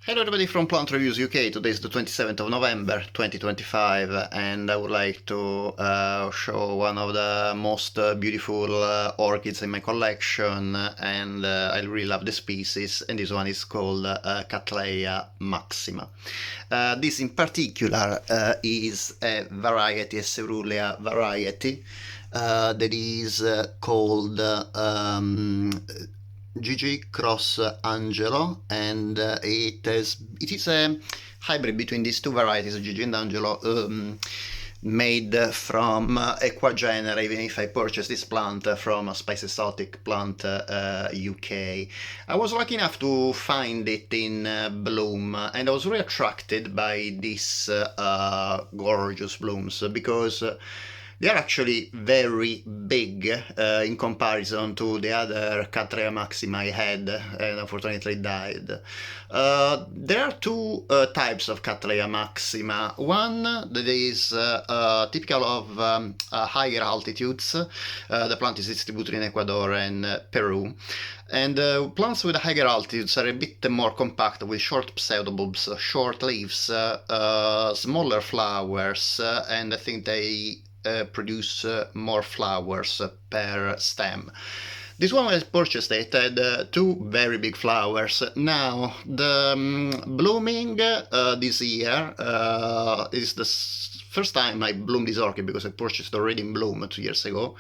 Hello everybody from Plant Reviews UK. Today is the 27th of November 2025 and I would like to show one of the most beautiful orchids in my collection, and I really love the species, and this one is called Cattleya maxima. This in particular is a variety, a coerulea variety that is called Gigi cross Angelo, and it is a hybrid between these two varieties, Gigi and Angelo, made from equagenera, even if I purchased this plant from a Spice Exotic Plant UK. I was lucky enough to find it in bloom, and I was really attracted by these gorgeous blooms because they are actually very big in comparison to the other Cattleya maxima I had, and unfortunately died. There are two types of Cattleya maxima. One that is typical of higher altitudes. The plant is distributed in Ecuador and Peru. And plants with higher altitudes are a bit more compact, with short pseudobulbs, short leaves, smaller flowers, and I think they produce more flowers per stem. This one I purchased it had two very big flowers. Now the blooming this year is the first time I bloomed this orchid, because I purchased already in bloom 2 years ago.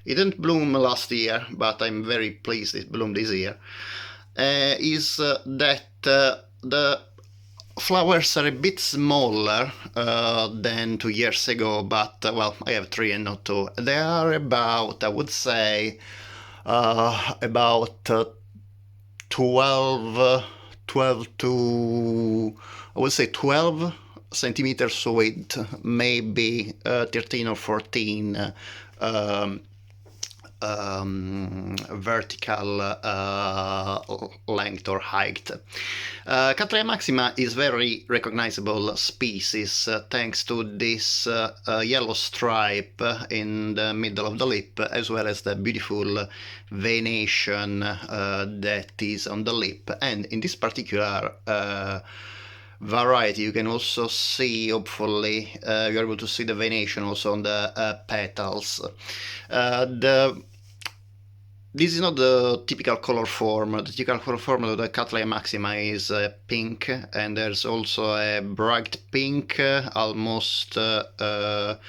It didn't bloom last year, but I'm very pleased it bloomed this year. Is that the flowers are a bit smaller than 2 years ago, but well, I have three and not two. They are about, I would say, about 12 to, I would say 12 centimeters width, maybe 13 or 14 vertical length or height. Cattleya maxima is very recognizable species thanks to this yellow stripe in the middle of the lip, as well as the beautiful venation that is on the lip. And in this particular variety, you can also see, hopefully, you're able to see the venation also on the petals. This is not the typical color form. The typical color form of the Cattleya maxima is pink, and there's also a bright pink, almost, well,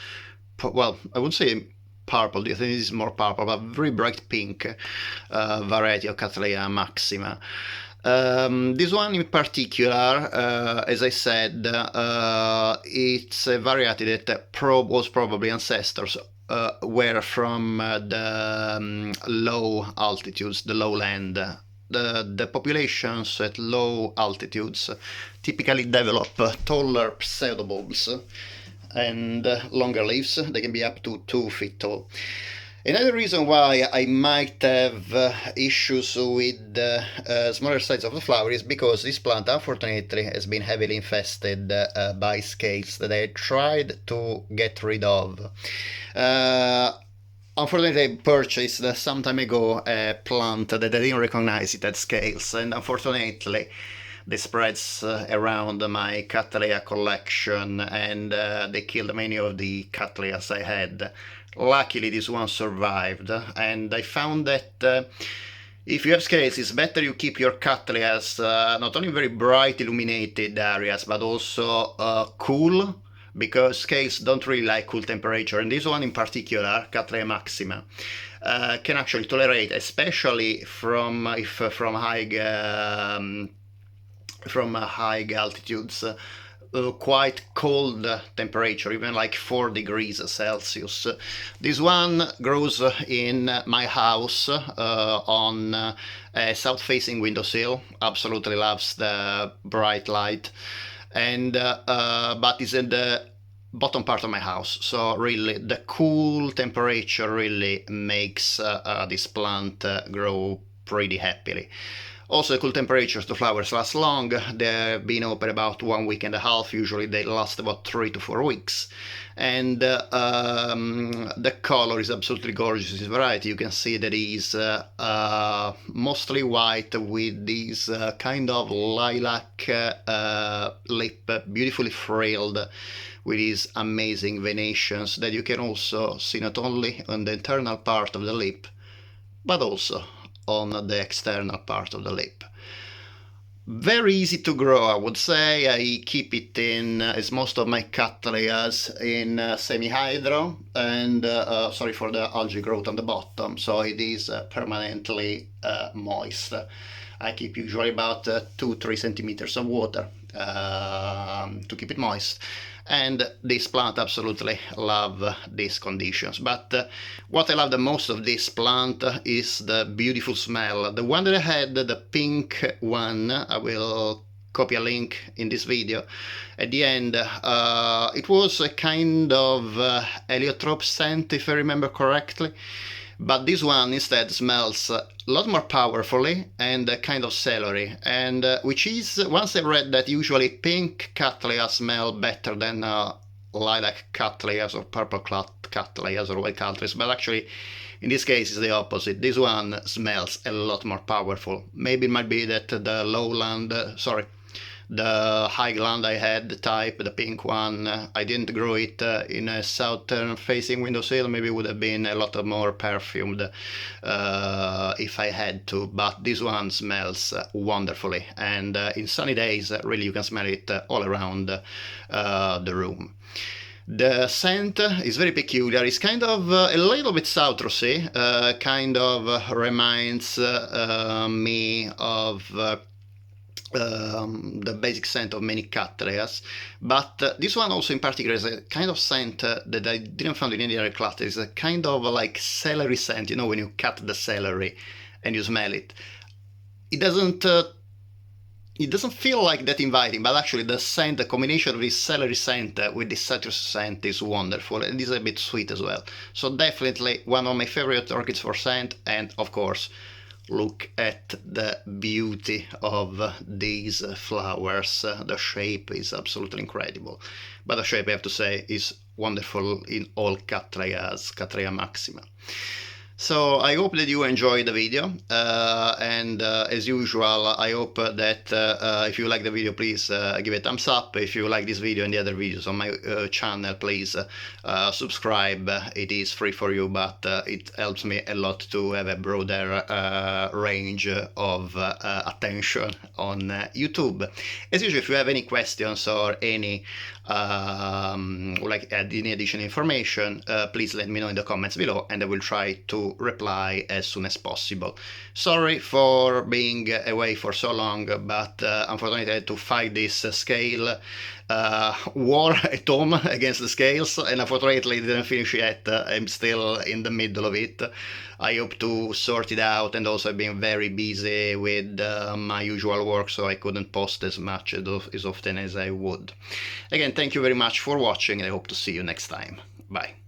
I would say purple. I think this is more purple, but very bright pink variety of Cattleya maxima. This one in particular, as I said, it's a variety that was probably ancestors were from the low altitudes, the lowland. The populations at low altitudes typically develop taller pseudobulbs and longer leaves. They can be up to 2 feet tall. Another reason why I might have issues with the smaller size of the flower is because this plant, unfortunately, has been heavily infested by scales that I tried to get rid of. Unfortunately, I purchased some time ago a plant that I didn't recognize it had scales, and unfortunately they spreads around my Cattleya collection, and they killed many of the Cattleyas I had. Luckily this one survived, and I found that if you have scales, it's better you keep your Cattleyas not only very bright illuminated areas, but also cool, because scales don't really like cool temperature, and this one in particular, Cattleya maxima, can actually tolerate, especially from high altitudes, quite cold temperature, even like 4 degrees Celsius. This one grows in my house on a south-facing windowsill. Absolutely loves the bright light, and but is in the bottom part of my house, so really the cool temperature really makes this plant grow pretty happily. Also, cool temperatures, the flowers last long. They've been open about 1 week and a half. Usually they last about 3 to 4 weeks. And the color is absolutely gorgeous in this variety. You can see that it is mostly white with this kind of lilac lip, beautifully frilled with these amazing venations that you can also see not only on the internal part of the lip, but also on the external part of the lip. Very easy to grow, I would say. I keep it in, as most of my Cattleyas, in semi-hydro, and sorry for the algae growth on the bottom, so it is permanently moist. I keep usually about 2-3 centimeters of water to keep it moist. And this plant absolutely love these conditions. But what I love the most of this plant is the beautiful smell. The one that I had, the pink one, I will copy a link in this video at the end. It was a kind of heliotrope scent, if I remember correctly. But this one instead smells a lot more powerfully and kind of celery, and which is, once I read that usually pink Cattleya smell better than lilac Cattleyas or purple Cattleyas or white Cattleyas, but actually in this case it's the opposite. This one smells a lot more powerful. Maybe it might be that the lowland, the highland I had, the type, the pink one, I didn't grow it in a southern facing windowsill. Maybe it would have been a lot more perfumed if I had to, but this one smells wonderfully, and in sunny days really you can smell it all around the room. The scent is very peculiar. It's kind of a little bit citrusy, kind of reminds me of the basic scent of many Cattleyas, but this one also in particular is a kind of scent that I didn't find in any other cluster. It's a kind of like celery scent, you know, when you cut the celery and you smell it. It doesn't feel like that inviting, but actually the scent, the combination of this celery scent with this citrus scent is wonderful, and it is a bit sweet as well. So definitely one of my favorite orchids for scent, and of course look at the beauty of these flowers. The shape is absolutely incredible, but the shape, I have to say, is wonderful in all Cattleyas, Cattleya maxima. So I hope that you enjoyed the video, and as usual I hope that if you like the video, please give it a thumbs up. If you like this video and the other videos on my channel, please subscribe. It is free for you, but it helps me a lot to have a broader range of attention on YouTube. As usual, if you have any questions or any any additional information, please let me know in the comments below, and I will try to reply as soon as possible. Sorry for being away for so long, but unfortunately I had to fight this scale war at home against the scales, and unfortunately it didn't finish yet. I'm still in the middle of it. I hope to sort it out, and also I've been very busy with my usual work, so I couldn't post as much as often as I would. Again, thank you very much for watching, and I hope to see you next time. Bye.